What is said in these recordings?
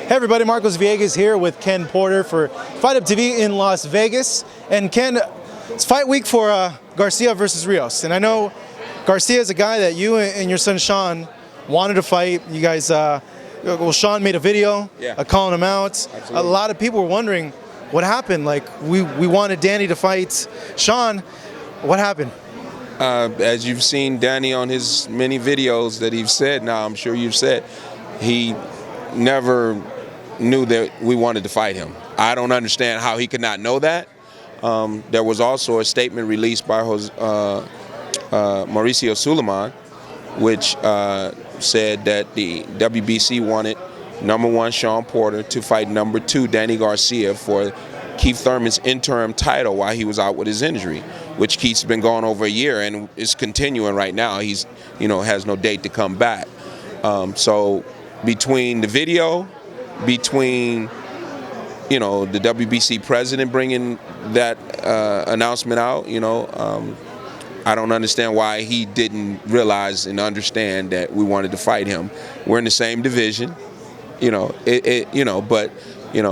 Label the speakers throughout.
Speaker 1: Hey everybody, Marcos Villegas here with Ken Porter for Fight Up TV in Las Vegas. And Ken, it's fight week for Garcia versus Rios. And I know Garcia is a guy that you and your son Shawn wanted to fight. You guys, Shawn made a video calling him out.
Speaker 2: Absolutely.
Speaker 1: A lot of people were wondering what happened. Like, we wanted Danny to fight Shawn. What happened?
Speaker 2: As you've seen Danny on his many videos that he's said, now I'm sure you've said, he never knew that we wanted to fight him. I don't understand how he could not know that. There was also a statement released by Mauricio Suleiman, which said that the WBC wanted #1 Shawn Porter to fight #2 Danny Garcia for Keith Thurman's interim title while he was out with his injury, which Keith's been gone over a year and is continuing right now. He's, has no date to come back. So between the video, between, the WBC president bringing that announcement out, I don't understand why he didn't realize and understand that we wanted to fight him. We're in the same division, but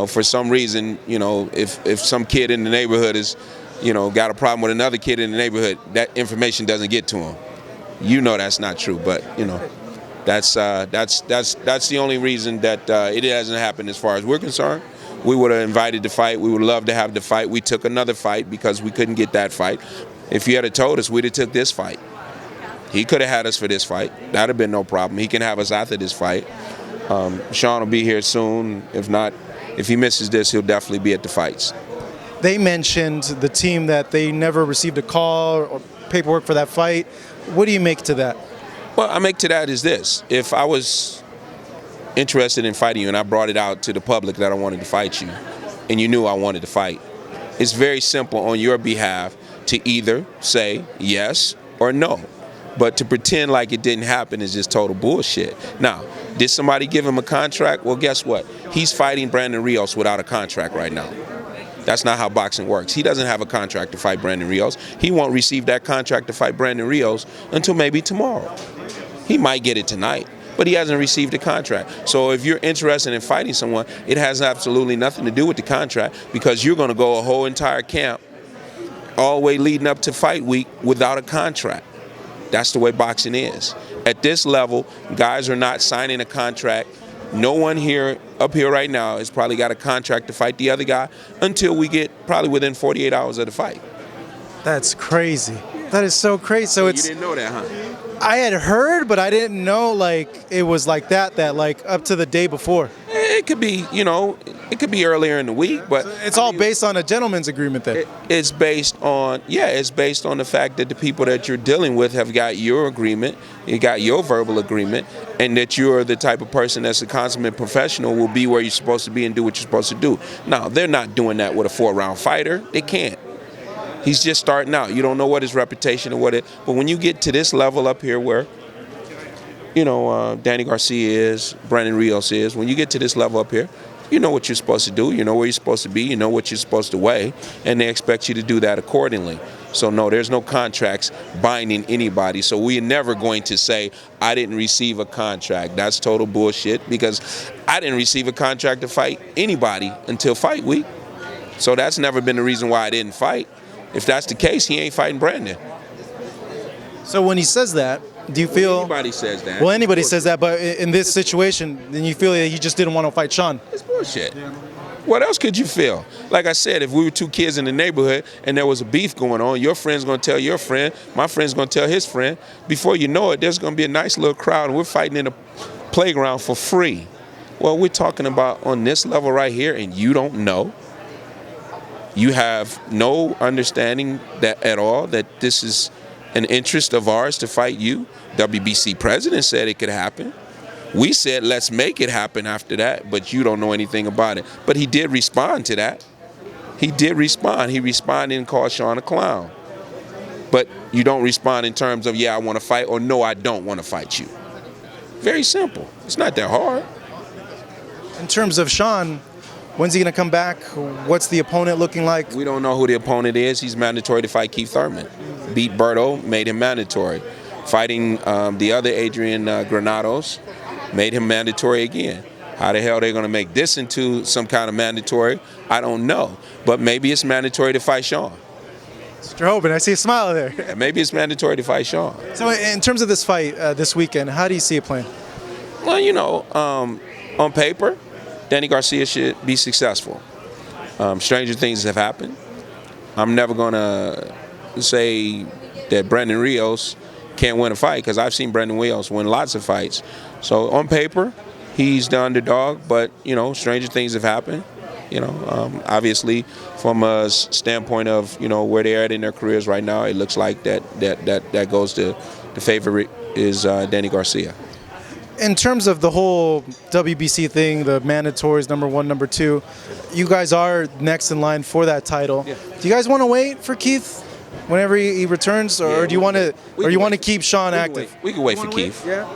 Speaker 2: for some reason, if some kid in the neighborhood is, got a problem with another kid in the neighborhood, that information doesn't get to him. That's not true, but that's the only reason that it hasn't happened as far as we're concerned. We would have invited the fight. We would love to have the fight. We took another fight because we couldn't get that fight. If he had told us, we'd have took this fight. He could have had us for this fight. That'd have been no problem. He can have us after this fight. Shawn will be here soon. If not, if he misses this, he'll definitely be at the fights.
Speaker 1: They mentioned the team that they never received a call or paperwork for that fight. What do you make to that?
Speaker 2: Well, I make to that is this. If I was interested in fighting you and I brought it out to the public that I wanted to fight you, and you knew I wanted to fight, it's very simple on your behalf to either say yes or no. But to pretend like it didn't happen is just total bullshit. Now, did somebody give him a contract? Well, guess what? He's fighting Brandon Rios without a contract right now. That's not how boxing works. He doesn't have a contract to fight Brandon Rios. He won't receive that contract to fight Brandon Rios until maybe tomorrow. He might get it tonight, but he hasn't received a contract. So if you're interested in fighting someone, it has absolutely nothing to do with the contract, because you're going to go a whole entire camp all the way leading up to fight week without a contract. That's the way boxing is. At this level, guys are not signing a contract. No one up here right now has probably got a contract to fight the other guy until we get probably within 48 hours of the fight.
Speaker 1: That's crazy. That is so crazy. So
Speaker 2: you didn't know that, huh?
Speaker 1: I had heard, but I didn't know it was like that up to the day before.
Speaker 2: It could be, it could be earlier in the week, but
Speaker 1: so it's all based on a gentleman's agreement then.
Speaker 2: It's based on the fact that the people that you're dealing with have got your agreement, you got your verbal agreement, and that you're the type of person that's a consummate professional, will be where you're supposed to be and do what you're supposed to do. Now, they're not doing that with a 4-round fighter. They can't. He's just starting out. You don't know what his reputation or but when you get to this level up here where, Danny Garcia is, Brandon Rios is, when you get to this level up here, you know what you're supposed to do, you know where you're supposed to be, you know what you're supposed to weigh, and they expect you to do that accordingly. So no, there's no contracts binding anybody. So we're never going to say, I didn't receive a contract. That's total bullshit, because I didn't receive a contract to fight anybody until fight week. So that's never been the reason why I didn't fight. If that's the case, he ain't fighting Brandon.
Speaker 1: So when he says that, do you feel...
Speaker 2: Anybody says that.
Speaker 1: Well, anybody says that, but in this situation, then you feel that he just didn't want to fight Shawn.
Speaker 2: It's bullshit. Yeah. What else could you feel? Like I said, if we were two kids in the neighborhood and there was a beef going on, your friend's going to tell your friend, my friend's going to tell his friend. Before you know it, there's going to be a nice little crowd, and we're fighting in a playground for free. Well, we're talking about on this level right here, and you don't know. You have no understanding that at all that this is an interest of ours to fight you. WBC president said it could happen. We said, let's make it happen after that, but you don't know anything about it. But he did respond to that. He did respond. He responded and called Shawn a clown. But you don't respond in terms of, yeah, I want to fight, or no, I don't want to fight you. Very simple. It's not that hard.
Speaker 1: In terms of Shawn, when's he going to come back? What's the opponent looking like?
Speaker 2: We don't know who the opponent is. He's mandatory to fight Keith Thurman. Beat Berto, made him mandatory. Fighting the other Adrian Granados made him mandatory again. How the hell they're going to make this into some kind of mandatory, I don't know. But maybe it's mandatory to fight Shawn.
Speaker 1: Mr. Hoban, I see a smile there.
Speaker 2: Yeah, maybe it's mandatory to fight Shawn.
Speaker 1: So in terms of this fight this weekend, how do you see it playing?
Speaker 2: Well, you know, on paper, Danny Garcia should be successful. Stranger things have happened. I'm never going to say that Brandon Rios can't win a fight, because I've seen Brandon Rios win lots of fights. So on paper, he's the underdog, but, you know, stranger things have happened. You know, obviously, from a standpoint of, you know, where they're at in their careers right now, it looks like that goes to the favorite is Danny Garcia.
Speaker 1: In terms of the whole WBC thing, the mandatories, number 1, number 2, you guys are next in line for that title.
Speaker 2: Yeah.
Speaker 1: Do you guys want to wait for Keith whenever he returns, or do you want to keep Shawn active?
Speaker 2: We can wait for Keith.
Speaker 1: Yeah.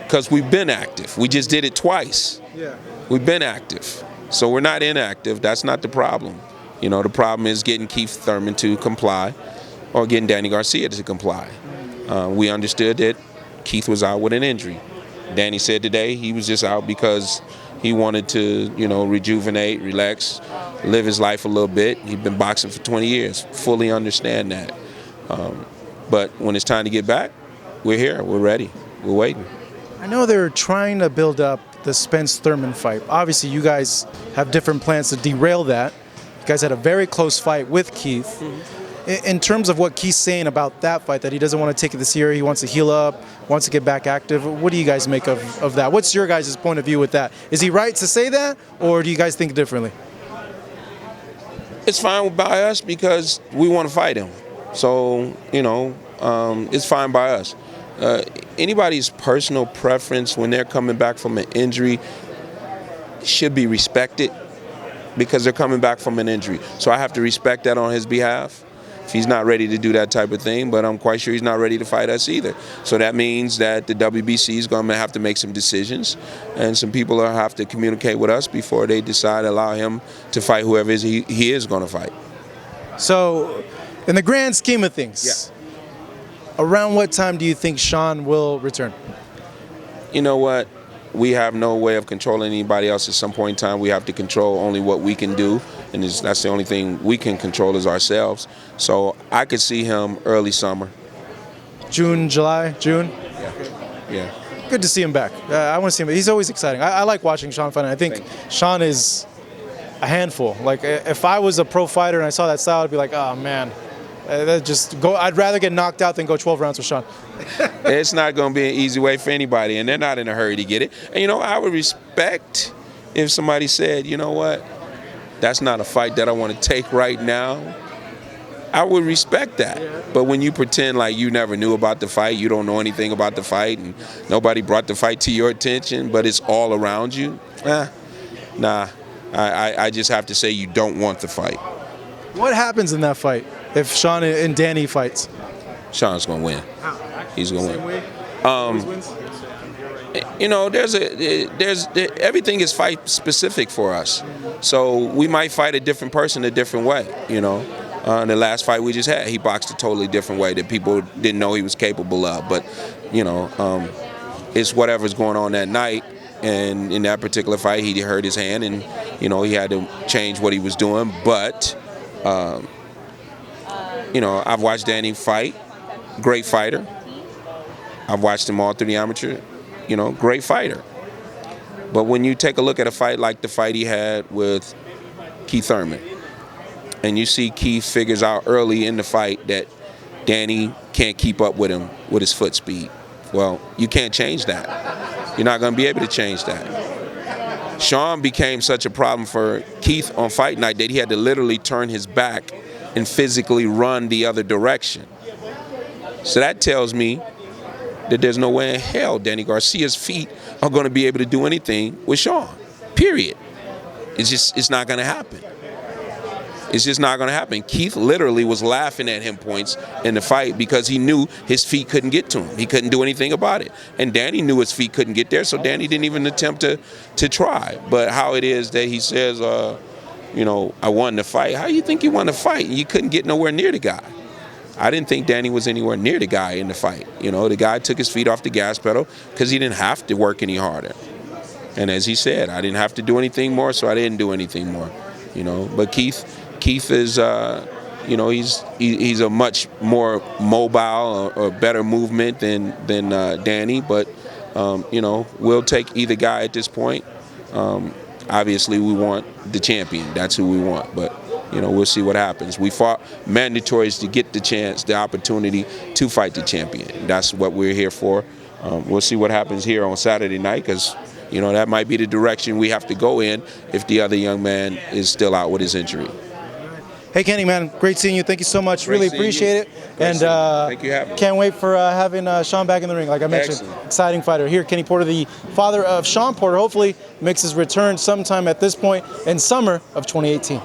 Speaker 2: Because we've been active. We just did it twice.
Speaker 1: Yeah.
Speaker 2: We've been active. So we're not inactive. That's not the problem. You know, the problem is getting Keith Thurman to comply or getting Danny Garcia to comply. We understood that Keith was out with an injury. Danny said today he was just out because he wanted to, you know, rejuvenate, relax, live his life a little bit. He'd been boxing for 20 years. Fully understand that. But when it's time to get back, we're here. We're ready. We're waiting.
Speaker 1: I know they're trying to build up the Spence-Thurman fight. Obviously, you guys have different plans to derail that. You guys had a very close fight with Keith. Mm-hmm. In terms of what Keith's saying about that fight, that he doesn't want to take it this year, he wants to heal up, wants to get back active, what do you guys make of that? What's your guys' point of view with that? Is he right to say that, or do you guys think differently?
Speaker 2: It's fine by us because we want to fight him. So, you know, it's fine by us. Anybody's personal preference when they're coming back from an injury should be respected, because they're coming back from an injury. So I have to respect that on his behalf. If he's not ready to do that type of thing, but I'm quite sure he's not ready to fight us either. So that means that the WBC is going to have to make some decisions, and some people will have to communicate with us before they decide to allow him to fight whoever he is going to fight.
Speaker 1: So, in the grand scheme of things, around what time do you think Shawn will return?
Speaker 2: You know what? We have no way of controlling anybody else. At some point in time, we have to control only what we can do, and that's the only thing we can control is ourselves. So I could see him early summer.
Speaker 1: June, July, June?
Speaker 2: Yeah.
Speaker 1: Good to see him back. I want to see him. He's always exciting. I like watching Shawn fight. I think Shawn is a handful. Like, if I was a pro fighter and I saw that style, I'd be like, oh, man. I'd rather get knocked out than go 12 rounds with Shawn.
Speaker 2: It's not going to be an easy way for anybody, and they're not in a hurry to get it. And, you know, I would respect if somebody said, you know what, that's not a fight that I want to take right now. I would respect that. But when you pretend like you never knew about the fight, you don't know anything about the fight, and nobody brought the fight to your attention, but it's all around you, nah. I just have to say you don't want the fight.
Speaker 1: What happens in that fight if Shawn and Danny fights?
Speaker 2: Shawn's going to win. He's going to win.
Speaker 1: Wins?
Speaker 2: You know, everything is fight specific for us. So we might fight a different person a different way, you know. In the last fight we just had, he boxed a totally different way that people didn't know he was capable of. But, you know, it's whatever's going on that night. And in that particular fight, he hurt his hand, and, you know, he had to change what he was doing. But, you know, I've watched Danny fight. Great fighter. I've watched him all through the amateur. You know, great fighter. But when you take a look at a fight like the fight he had with Keith Thurman, and you see Keith figures out early in the fight that Danny can't keep up with him with his foot speed, well, you can't change that. You're not going to be able to change that. Shawn became such a problem for Keith on fight night that he had to literally turn his back and physically run the other direction. So that tells me that there's no way in hell Danny Garcia's feet are going to be able to do anything with Shawn. Period. It's not going to happen. It's just not going to happen. Keith literally was laughing at him points in the fight because he knew his feet couldn't get to him. He couldn't do anything about it. And Danny knew his feet couldn't get there, so Danny didn't even attempt to try. But how it is that he says, you know, I won the fight. How do you think you won the fight? And you couldn't get nowhere near the guy. I didn't think Danny was anywhere near the guy in the fight. You know, the guy took his feet off the gas pedal because he didn't have to work any harder. And as he said, I didn't have to do anything more, so I didn't do anything more. But Keith is, he's a much more mobile or better movement than Danny. But we'll take either guy at this point. Obviously, we want the champion. That's who we want. But we'll see what happens. We fought mandatories to get the opportunity to fight the champion. That's what we're here for. We'll see what happens here on Saturday night, because that might be the direction we have to go in if the other young man is still out with his injury.
Speaker 1: Hey, Kenny, man, great seeing you. Thank you so much. Really appreciate it. And
Speaker 2: thank you for having me.
Speaker 1: Can't wait for having Shawn back in the ring. Like I mentioned,
Speaker 2: Excellent.
Speaker 1: Exciting fighter. Here, Kenny Porter, the father of Shawn Porter, hopefully makes his return sometime at this point in summer of 2018.